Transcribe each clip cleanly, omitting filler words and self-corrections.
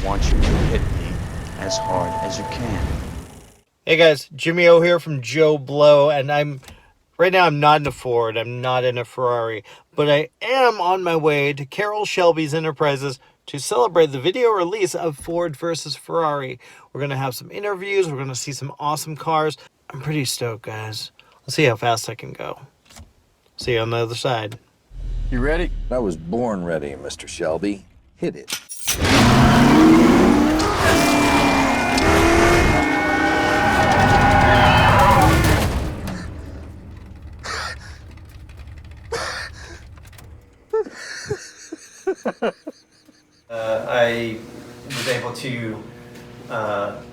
want you to hit me as hard as you can. Hey guys, JimmyO here from JOBLO, and right now I'm not in a Ford, I'm not in a Ferrari, but I am on my way to Carroll Shelby's Enterprises to celebrate the video release of Ford versus Ferrari. We're going to have some interviews, we're going to see some awesome cars. I'm pretty stoked, guys. Let's see how fast I can go. See you on the other side. You ready? I was born ready, Mr. Shelby. Hit it. I was able to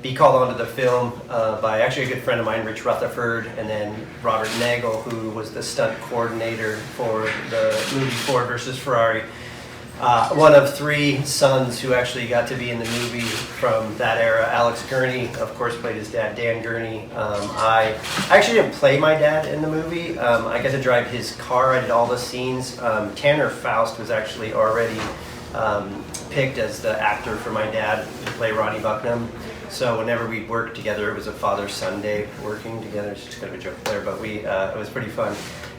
be called onto the film by actually a good friend of mine, Rich Rutherford, and then Robert Nagel, who was the stunt coordinator for the movie Ford versus Ferrari. One of three sons who actually got to be in the movie from that era. Alex Gurney, of course, played his dad, Dan Gurney. I actually didn't play my dad in the movie. I got to drive his car. I did all the scenes. Tanner Faust was actually already picked as the actor for my dad to play Ronnie Bucknum. So whenever we worked together, it was a father-son day working together. It's just kind of a joke there, but it was pretty fun.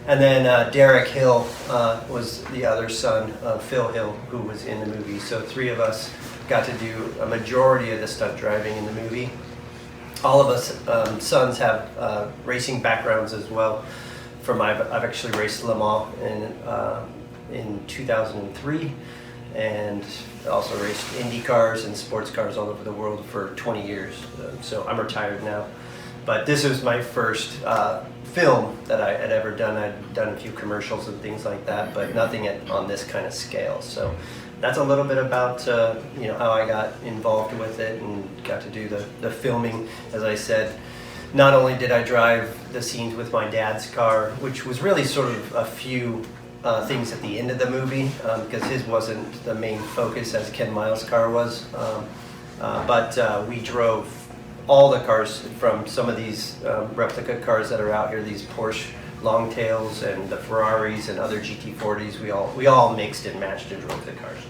And then Derek Hill was the other son of Phil Hill, who was in the movie. So three of us got to do a majority of the stunt driving in the movie. All of us sons have racing backgrounds as well. I've actually raced Le Mans in 2003. And also raced Indy cars and sports cars all over the world for 20 years. So I'm retired now. But this was my first film that I had ever done. I'd done a few commercials and things like that, but nothing on this kind of scale. So that's a little bit about how I got involved with it and got to do the filming. As I said, not only did I drive the scenes with my dad's car, which was really sort of a few things at the end of the movie, because his wasn't the main focus as Ken Miles' car was, but we drove all the cars from some of these replica cars that are out here, these Porsche Longtails and the Ferraris and other GT40s. We all mixed and matched and drove the cars.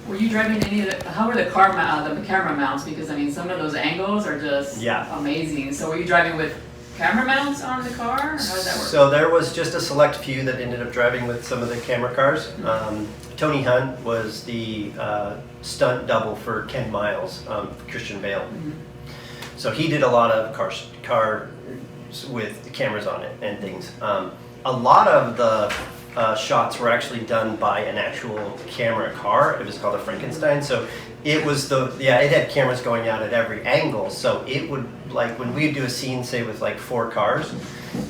Were you driving any of the, how were the camera mounts? Because I mean, some of those angles are just amazing. So were you driving with camera mounts on the car? Or how does that work? So there was just a select few that ended up driving with some of the camera cars. Tony Hunt was the stunt double for Ken Miles, Christian Bale. Mm-hmm. So he did a lot of cars with cameras on it and things. A lot of the shots were actually done by an actual camera car. It was called a Frankenstein. So it was it had cameras going out at every angle. So it would, like when we'd do a scene, say with like 4 cars,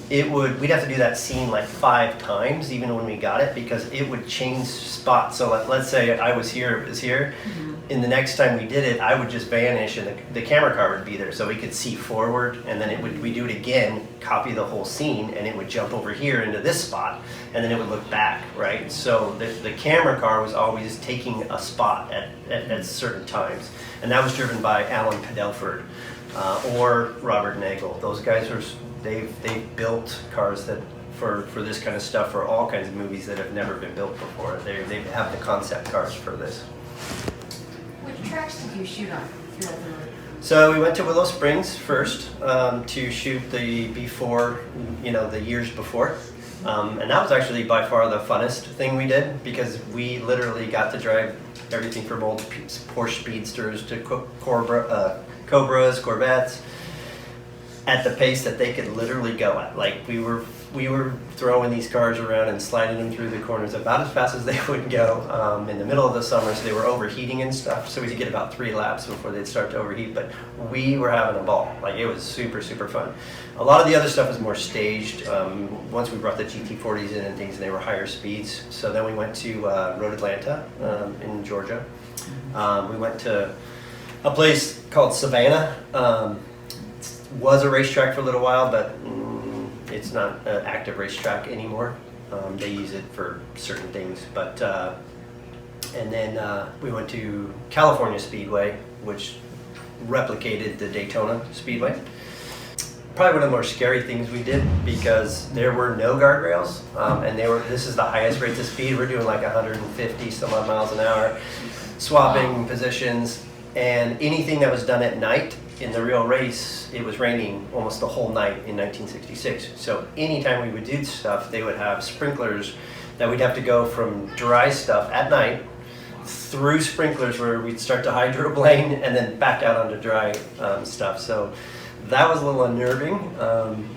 we'd have to do that scene like 5 times, even when we got it, because it would change spots. So let's say I was here, it was here. Mm-hmm. And the next time we did it, I would just vanish and the camera car would be there, so we could see forward, and then we do it again, copy the whole scene, and it would jump over here into this spot, and then it would look back, right? So the camera car was always taking a spot at certain times, and that was driven by Alan Padelford or Robert Nagel. Those guys they've built cars that for this kind of stuff, for all kinds of movies that have never been built before. They have the concept cars for this. Which tracks did you shoot on? So we went to Willow Springs first to shoot the years before. And that was actually by far the funnest thing we did, because we literally got to drive everything from old Porsche Speedsters to Cobras, Corvettes, at the pace that they could literally go at. Like we were throwing these cars around and sliding them through the corners about as fast as they would go in the middle of the summer. So they were overheating and stuff. So we could get about 3 laps before they'd start to overheat. But we were having a ball. Like it was super, super fun. A lot of the other stuff was more staged. Once we brought the GT40s in and things, and they were higher speeds. So then we went to Road Atlanta in Georgia. We went to a place called Savannah. Was a racetrack for a little while, but it's not an active racetrack anymore. They use it for certain things, but and then we went to California Speedway, which replicated the Daytona Speedway. probably one of the more scary things we did because there were no guardrails, and this is the highest rates of speed. We're doing like 150 some odd miles an hour, swapping positions, and anything that was done at night in the real race, it was raining almost the whole night in 1966. So anytime we would do stuff, they would have sprinklers that we'd have to go from dry stuff at night through sprinklers where we'd start to hydroplane and then back out onto dry stuff. So that was a little unnerving.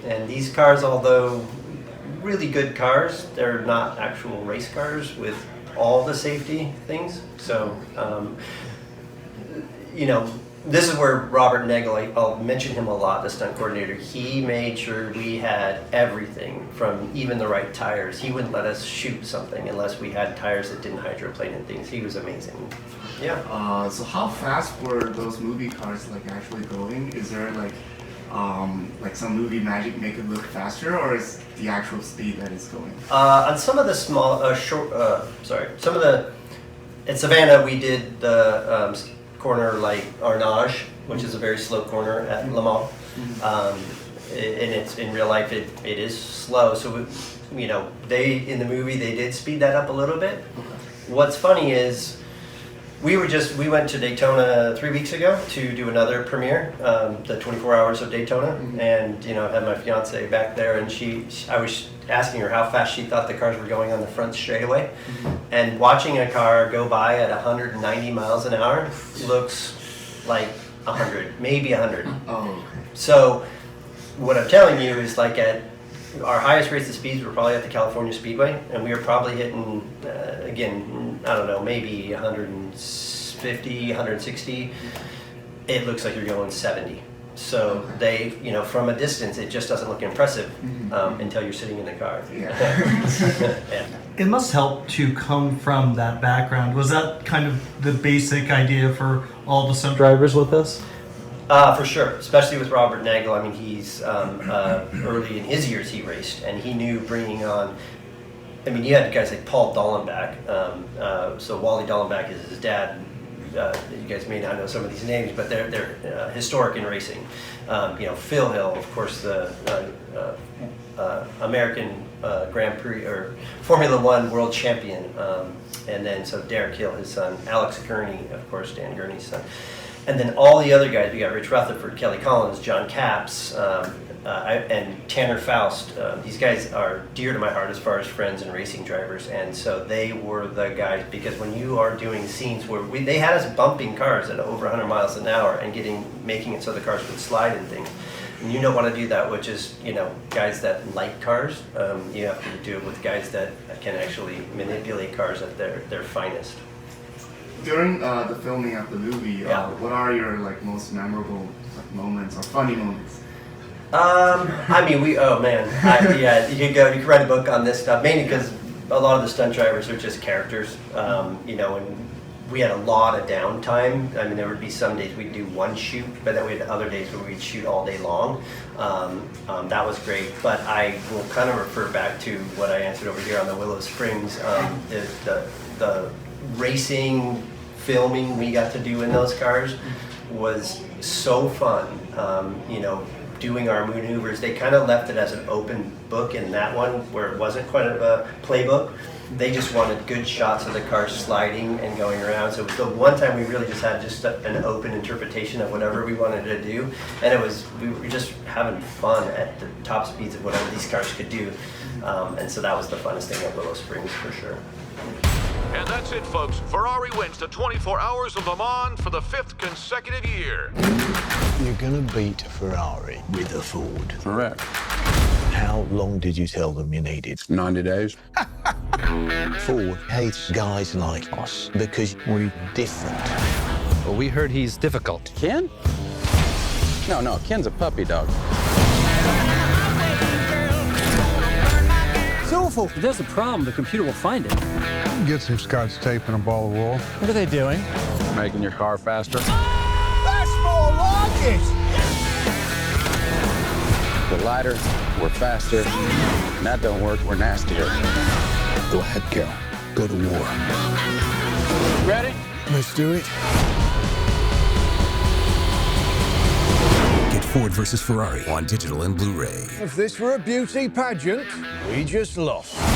And these cars, although really good cars, they're not actual race cars with all the safety things. So, you know, this is where Robert Nagel, I'll mention him a lot, the stunt coordinator. He made sure we had everything from even the right tires. He wouldn't let us shoot something unless we had tires that didn't hydroplane and things. He was amazing. Yeah. So how fast were those movie cars like actually going? Is there like some movie magic make it look faster, or is the actual speed that it's going? On some of the small, in Savannah we did the corner like Arnage, which is a very slow corner at Le Mans, and it's in real life it is slow. So you know, in the movie they did speed that up a little bit. What's funny is we went to Daytona 3 weeks ago to do another premiere, the 24 Hours of Daytona, and you know, I had my fiance back there, and I was asking her how fast she thought the cars were going on the front straightaway, and watching a car go by at 190 miles an hour looks like 100, maybe 100. Oh. So what I'm telling you is, like, at our highest rates of speeds were probably at the California Speedway, and we were probably hitting, again, I don't know, maybe 150, 160. It looks like you're going 70. So they, you know, from a distance, it just doesn't look impressive until you're sitting in the car. Yeah. It must help to come from that background. Was that kind of the basic idea for all the stunt drivers with this? For sure, especially with Robert Nagel. I mean, he's early in his years he raced, and he knew bringing on. I mean, you had guys like Paul Dallenbach. So Wally Dallenbach is his dad. You guys may not know some of these names, but they're historic in racing. You know, Phil Hill, of course, the American Grand Prix or Formula One world champion, and then so Derek Hill, his son, Alex Gurney, of course, Dan Gurney's son. And then all the other guys, we got Rich Rutherford, Kelly Collins, John Capps, and Tanner Faust. These guys are dear to my heart as far as friends and racing drivers, and so they were the guys, because when you are doing scenes where they had us bumping cars at over 100 miles an hour and making it so the cars would slide and things. And you don't want to do that with just, you know, guys that like cars. You have to do it with guys that can actually manipulate cars at their finest. During the filming of the movie, what are your most memorable moments or funny moments? I mean, you could write a book on this stuff, mainly because a lot of the stunt drivers are just characters, you know, and we had a lot of downtime. I mean, there would be some days we'd do one shoot, but then we had other days where we'd shoot all day long. That was great, but I will kind of refer back to what I answered over here on the Willow Springs. The racing filming we got to do in those cars was so fun. You know, doing our maneuvers, they kind of left it as an open book in that one, where it wasn't quite a playbook. They just wanted good shots of the car sliding and going around. So it was the one time we really just had an open interpretation of whatever we wanted to do, and we were just having fun at the top speeds of whatever these cars could do. And so that was the funnest thing at Willow Springs for sure. And that's it, folks. Ferrari wins the 24 Hours of Le Mans for the 5th consecutive year. You're gonna beat Ferrari with a Ford. Correct. How long did you tell them you needed? 90 days. Ford hates guys like us because we're different. Well, we heard he's difficult. Ken? No, Ken's a puppy dog. It's awful. If there's a problem, the computer will find it. Get some scotch tape and a ball of wool. What are they doing? Making your car faster. That's more like it! We're lighter, we're faster. And that don't work, we're nastier. Go ahead, Carroll. Go to war. Ready? Let's do it. Get Ford vs. Ferrari on digital and Blu-ray. If this were a beauty pageant, we just lost.